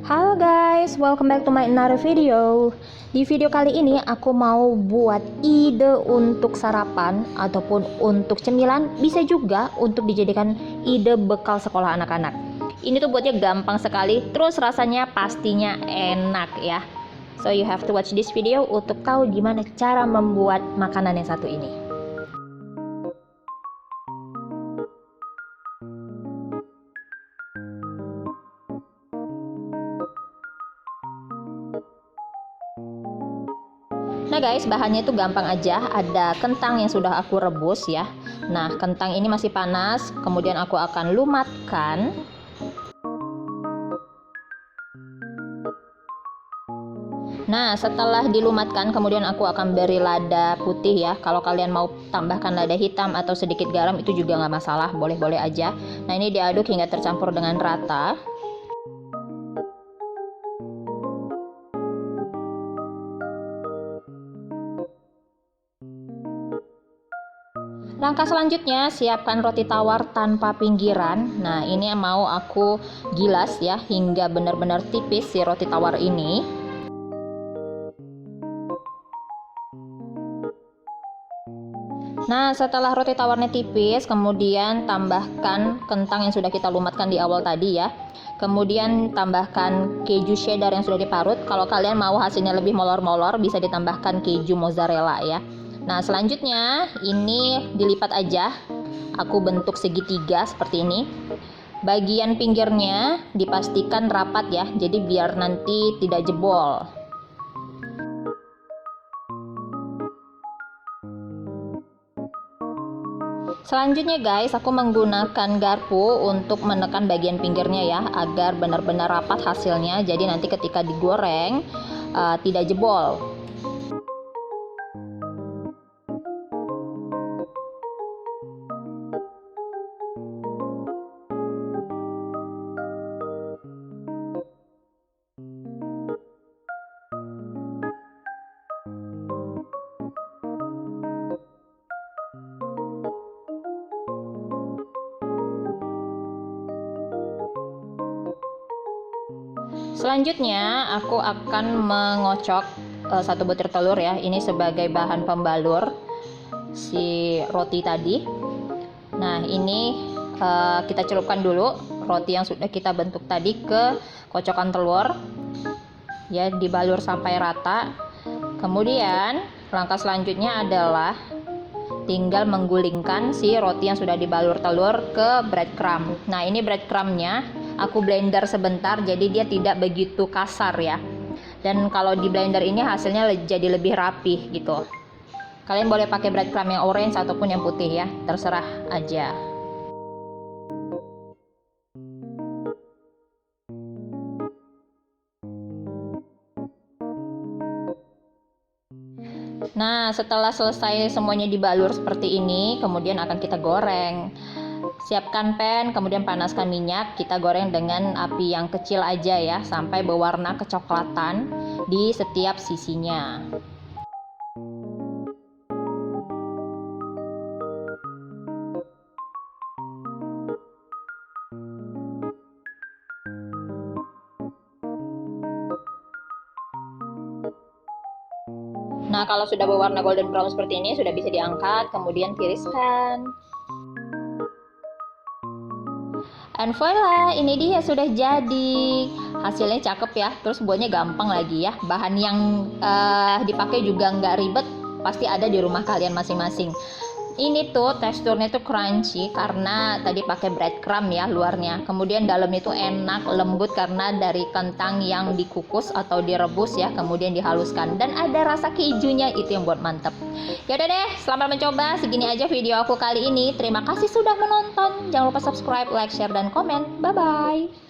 Halo guys, welcome back to my another video. Di video kali ini aku mau buat ide untuk sarapan ataupun untuk cemilan, bisa juga untuk dijadikan ide bekal sekolah anak-anak. Ini tuh buatnya gampang sekali, terus rasanya pastinya enak ya. So you have to watch this video untuk tahu gimana cara membuat makanan yang satu ini. Nah guys, bahannya itu gampang aja. Ada kentang yang sudah aku rebus ya. Nah, kentang ini masih panas, kemudian aku akan lumatkan. Nah, setelah dilumatkan, kemudian aku akan beri lada putih ya. Kalau kalian mau tambahkan lada hitam atau sedikit garam, itu juga nggak masalah, boleh-boleh aja. Nah, ini diaduk hingga tercampur dengan rata. Langkah selanjutnya, siapkan roti tawar tanpa pinggiran. Nah, ini yang mau aku gilas ya, hingga benar-benar tipis si roti tawar ini. Nah, setelah roti tawarnya tipis, kemudian tambahkan kentang yang sudah kita lumatkan di awal tadi ya. Kemudian tambahkan keju cheddar yang sudah diparut. Kalau kalian mau hasilnya lebih molor-molor, bisa ditambahkan keju mozzarella ya. Nah, selanjutnya ini dilipat aja. Aku bentuk segitiga seperti ini. Bagian pinggirnya dipastikan rapat ya, jadi biar nanti tidak jebol. Selanjutnya guys, aku menggunakan garpu untuk menekan bagian pinggirnya ya, agar benar-benar rapat hasilnya. Jadi nanti ketika digoreng tidak jebol. Selanjutnya aku akan mengocok satu butir telur ya. Ini sebagai bahan pembalur si roti tadi. Nah, ini kita celupkan dulu roti yang sudah kita bentuk tadi ke kocokan telur ya, dibalur sampai rata. Kemudian langkah selanjutnya adalah tinggal menggulingkan si roti yang sudah dibalur telur ke breadcrumb. Nah, ini breadcrumbnya aku blender sebentar, jadi dia tidak begitu kasar ya. Dan kalau di blender ini hasilnya jadi lebih rapih gitu. Kalian boleh pakai breadcrumb yang orange ataupun yang putih ya, terserah aja. Nah, setelah selesai semuanya dibalur seperti ini, kemudian akan kita goreng. Siapkan pan, kemudian panaskan minyak. Kita goreng dengan api yang kecil aja ya, sampai berwarna kecoklatan di setiap sisinya. Nah, kalau sudah berwarna golden brown seperti ini, sudah bisa diangkat, kemudian tiriskan. And voila, ini dia sudah jadi. Hasilnya cakep ya, terus buatnya gampang lagi ya. Bahan yang dipakai juga nggak ribet, pasti ada di rumah kalian masing-masing. Ini tuh teksturnya tuh crunchy karena tadi pakai breadcrumb ya luarnya. Kemudian dalamnya tuh enak, lembut karena dari kentang yang dikukus atau direbus ya, kemudian dihaluskan. Dan ada rasa kejunya, itu yang buat mantep. Yaudah deh, selamat mencoba. Segini aja video aku kali ini. Terima kasih sudah menonton. Jangan lupa subscribe, like, share, dan komen. Bye-bye.